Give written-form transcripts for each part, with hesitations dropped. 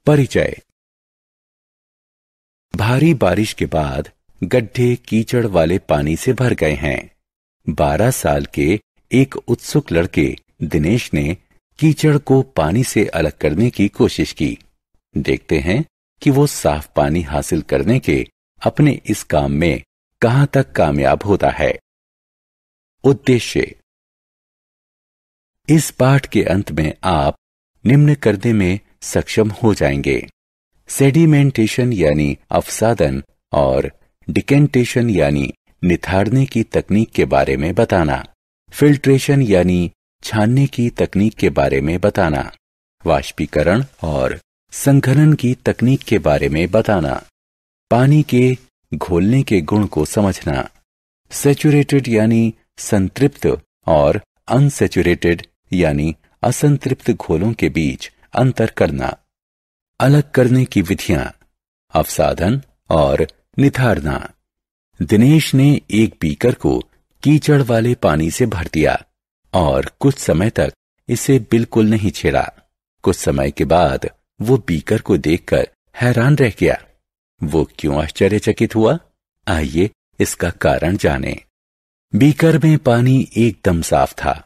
परिचय। भारी बारिश के बाद गड्ढे कीचड़ वाले पानी से भर गए हैं। 12 साल के एक उत्सुक लड़के दिनेश ने कीचड़ को पानी से अलग करने की कोशिश की। देखते हैं कि वो साफ पानी हासिल करने के अपने इस काम में कहां तक कामयाब होता है। उद्देश्य। इस पाठ के अंत में आप निम्न करने में सक्षम हो जाएंगे: सेडिमेंटेशन यानी अवसादन और डिकेंटेशन यानी निथारने की तकनीक के बारे में बताना, फिल्ट्रेशन यानी छानने की तकनीक के बारे में बताना, वाष्पीकरण और संघनन की तकनीक के बारे में बताना, पानी के घोलने के गुण को समझना, सैचुरेटेड यानी संतृप्त और अनसैचुरेटेड यानी असंतृप्त घोलों के बीच अंतर करना, अलग करने की विधियां, अवसाधन और निथारना। दिनेश ने एक बीकर को कीचड़ वाले पानी से भर दिया और कुछ समय तक इसे बिल्कुल नहीं छेड़ा। कुछ समय के बाद वो बीकर को देखकर हैरान रह गया। वो क्यों आश्चर्यचकित हुआ? आइए इसका कारण जानें। बीकर में पानी एकदम साफ था।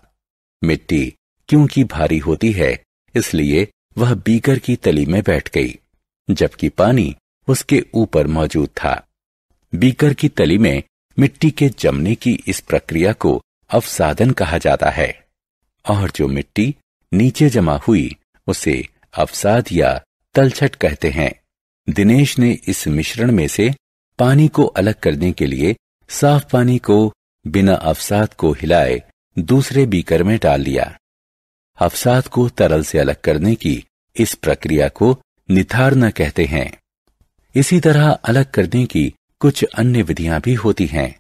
मिट्टी क्योंकि भारी होती है इसलिए वह बीकर की तली में बैठ गई, जबकि पानी उसके ऊपर मौजूद था। बीकर की तली में मिट्टी के जमने की इस प्रक्रिया को अवसादन कहा जाता है, और जो मिट्टी नीचे जमा हुई उसे अवसाद या तलछट कहते हैं। दिनेश ने इस मिश्रण में से पानी को अलग करने के लिए साफ पानी को बिना अवसाद को हिलाए दूसरे बीकर में डाल दिया। अवसाद को तरल से अलग करने की इस प्रक्रिया को निथारना कहते हैं। इसी तरह अलग करने की कुछ अन्य विधियां भी होती हैं।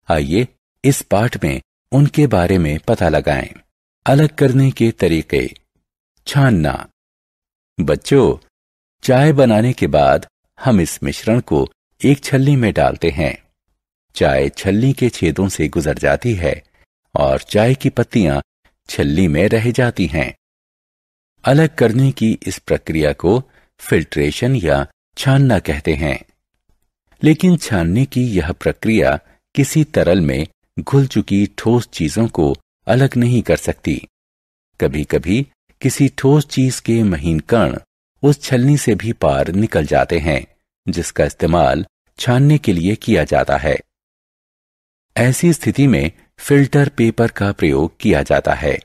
आइए इस पाठ में उनके बारे में पता लगाएं। अलग करने के तरीके। छानना। बच्चों, चाय बनाने के बाद हम इस मिश्रण को एक छलनी में डालते हैं। चाय छलनी के छेदों से गुजर जाती है और चाय की पत्तियां छलनी में रह जाती हैं। अलग करने की इस प्रक्रिया को फिल्ट्रेशन या छानना कहते हैं। लेकिन छानने की यह प्रक्रिया किसी तरल में घुल चुकी ठोस चीजों को अलग नहीं कर सकती। कभी कभी किसी ठोस चीज के महीन कण उस छलनी से भी पार निकल जाते हैं, जिसका इस्तेमाल छानने के लिए किया जाता है। ऐसी स्थिति में फिल्टर पेपर का प्रयोग किया जाता है।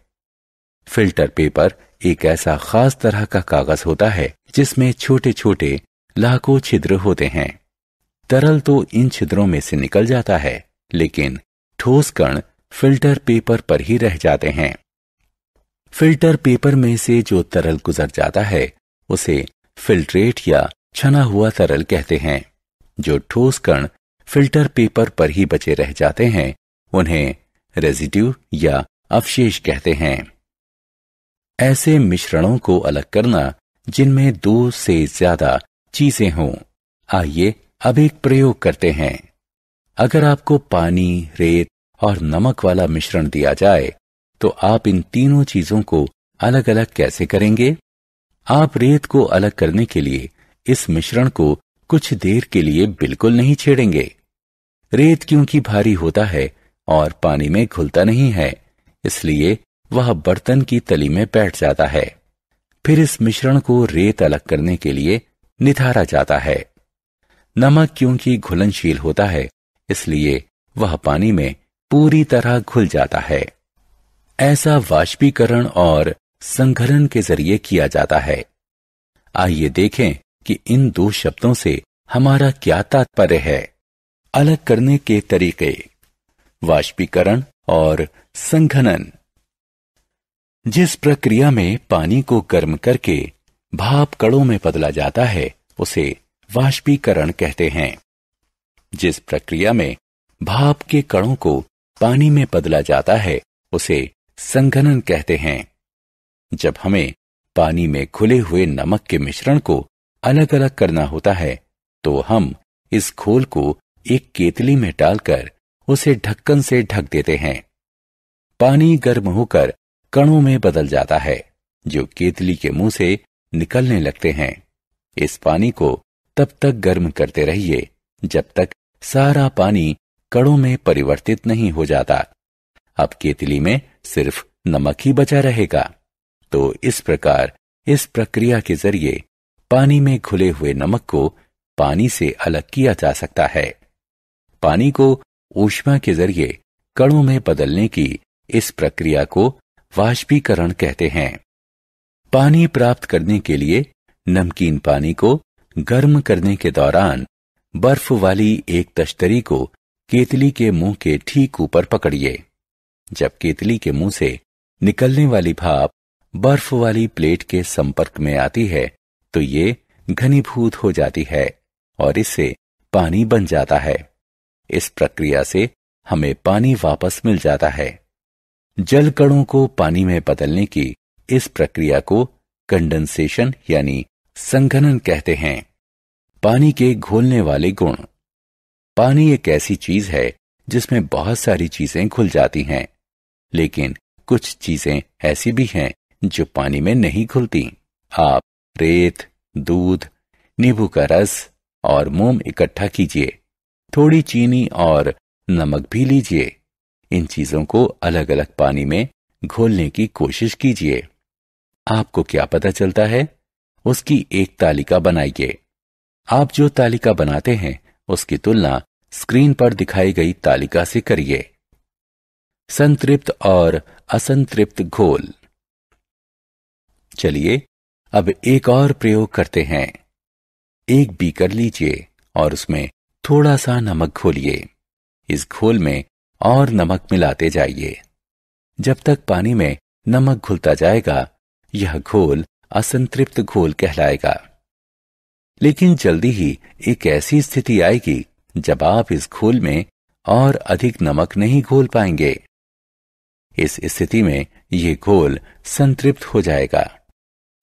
फिल्टर पेपर एक ऐसा खास तरह का कागज होता है जिसमें छोटे छोटे लाखों छिद्र होते हैं। तरल तो इन छिद्रों में से निकल जाता है, लेकिन ठोस कण फिल्टर पेपर पर ही रह जाते हैं। फिल्टर पेपर में से जो तरल गुजर जाता है उसे फिल्ट्रेट या छना हुआ तरल कहते हैं। जो ठोस कण फिल्टर पेपर पर ही बचे रह जाते हैं उन्हें रेजिड्यू या अवशेष कहते हैं। ऐसे मिश्रणों को अलग करना जिनमें 2 से ज्यादा चीजें हों। आइए अब एक प्रयोग करते हैं। अगर आपको पानी, रेत और नमक वाला मिश्रण दिया जाए तो आप इन तीनों चीजों को अलग अलग कैसे करेंगे? आप रेत को अलग करने के लिए इस मिश्रण को कुछ देर के लिए बिल्कुल नहीं छेड़ेंगे। रेत क्योंकि भारी होता है और पानी में घुलता नहीं है, इसलिए वह बर्तन की तली में बैठ जाता है। फिर इस मिश्रण को रेत अलग करने के लिए निथारा जाता है। नमक क्योंकि घुलनशील होता है, इसलिए वह पानी में पूरी तरह घुल जाता है। ऐसा वाष्पीकरण और संघनन के जरिए किया जाता है। आइए देखें कि इन 2 शब्दों से हमारा क्या तात्पर्य है। अलग करने के तरीके। वाष्पीकरण और संघनन। जिस प्रक्रिया में पानी को गर्म करके भाप कणों में बदला जाता है उसे वाष्पीकरण कहते हैं। जिस प्रक्रिया में भाप के कणों को पानी में बदला जाता है उसे संघनन कहते हैं। जब हमें पानी में घुले हुए नमक के मिश्रण को अलग अलग करना होता है तो हम इस घोल को एक केतली में डालकर उसे ढक्कन से ढक देते हैं। पानी गर्म होकर कणों में बदल जाता है जो केतली के मुंह से निकलने लगते हैं। इस पानी को तब तक गर्म करते रहिए जब तक सारा पानी कणों में परिवर्तित नहीं हो जाता। अब केतली में सिर्फ नमक ही बचा रहेगा। तो इस प्रकार इस प्रक्रिया के जरिए पानी में घुले हुए नमक को पानी से अलग किया जा सकता है। पानी को ऊष्मा के जरिए कणों में बदलने की इस प्रक्रिया को वाष्पीकरण कहते हैं। पानी प्राप्त करने के लिए नमकीन पानी को गर्म करने के दौरान बर्फ वाली एक तश्तरी को केतली के मुंह के ठीक ऊपर पकड़िए। जब केतली के मुंह से निकलने वाली भाप बर्फ वाली प्लेट के संपर्क में आती है तो ये घनीभूत हो जाती है और इससे पानी बन जाता है। इस प्रक्रिया से हमें पानी वापस मिल जाता है। जल कणों को पानी में बदलने की इस प्रक्रिया को कंडेंसेशन यानी संघनन कहते हैं। पानी के घुलने वाले गुण। पानी एक ऐसी चीज है जिसमें बहुत सारी चीजें घुल जाती हैं, लेकिन कुछ चीजें ऐसी भी हैं जो पानी में नहीं घुलती। आप रेत, दूध, नींबू का रस और मोम इकट्ठा कीजिए, थोड़ी चीनी और नमक भी लीजिए। इन चीजों को अलग अलग पानी में घोलने की कोशिश कीजिए। आपको क्या पता चलता है? उसकी एक तालिका बनाइए। आप जो तालिका बनाते हैं उसकी तुलना स्क्रीन पर दिखाई गई तालिका से करिए। संतृप्त और असंतृप्त घोल। चलिए अब एक और प्रयोग करते हैं। एक बीकर लीजिए और उसमें थोड़ा सा नमक घोलिए। इस घोल में और नमक मिलाते जाइए। जब तक पानी में नमक घुलता जाएगा यह घोल असंतृप्त घोल कहलाएगा। लेकिन जल्दी ही एक ऐसी स्थिति आएगी जब आप इस घोल में और अधिक नमक नहीं घोल पाएंगे। इस स्थिति में यह घोल संतृप्त हो जाएगा।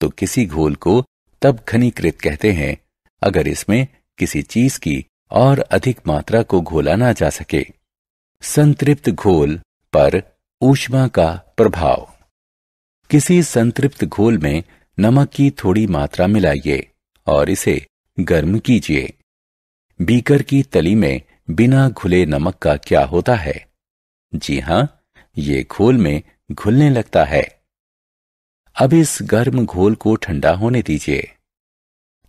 तो किसी घोल को तब घनीकृत कहते हैं अगर इसमें किसी चीज की और अधिक मात्रा को घोला ना जा सके। संतृप्त घोल पर ऊष्मा का प्रभाव। किसी संतृप्त घोल में नमक की थोड़ी मात्रा मिलाइए और इसे गर्म कीजिए। बीकर की तली में बिना घुले नमक का क्या होता है? जी हां, ये घोल में घुलने लगता है। अब इस गर्म घोल को ठंडा होने दीजिए।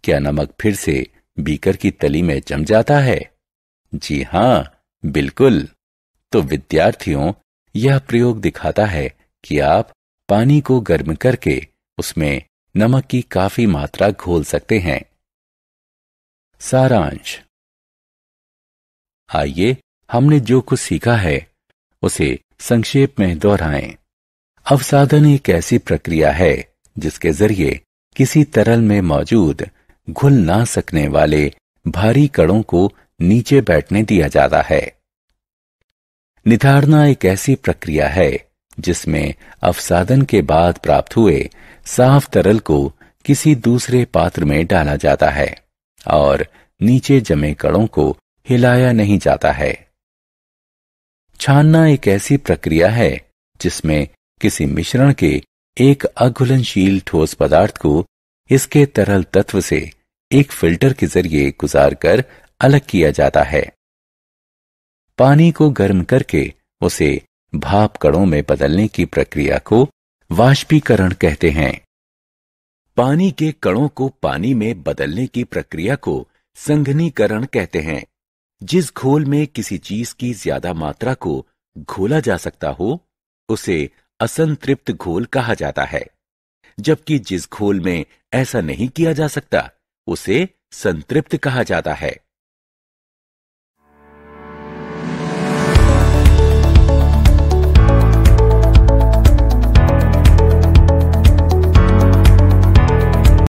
क्या नमक फिर से बीकर की तली में जम जाता है? जी हां, बिल्कुल। तो विद्यार्थियों, यह प्रयोग दिखाता है कि आप पानी को गर्म करके उसमें नमक की काफी मात्रा घोल सकते हैं। सारांश। आइए हमने जो कुछ सीखा है उसे संक्षेप में दोहराएं। अवसादन एक ऐसी प्रक्रिया है जिसके जरिए किसी तरल में मौजूद घुल ना सकने वाले भारी कणों को नीचे बैठने दिया जाता है। निथारना एक ऐसी प्रक्रिया है जिसमें अवसादन के बाद प्राप्त हुए साफ तरल को किसी दूसरे पात्र में डाला जाता है और नीचे जमे कणों को हिलाया नहीं जाता है। छानना एक ऐसी प्रक्रिया है जिसमें किसी मिश्रण के एक अघुलनशील ठोस पदार्थ को इसके तरल तत्व से एक फिल्टर के जरिए गुजारकर अलग किया जाता है। पानी को गर्म करके उसे भाप कणों में बदलने की प्रक्रिया को वाष्पीकरण कहते हैं। पानी के कणों को पानी में बदलने की प्रक्रिया को संघनीकरण कहते हैं। जिस घोल में किसी चीज की ज्यादा मात्रा को घोला जा सकता हो उसे असंतृप्त घोल कहा जाता है, जबकि जिस घोल में ऐसा नहीं किया जा सकता उसे संतृप्त कहा जाता है।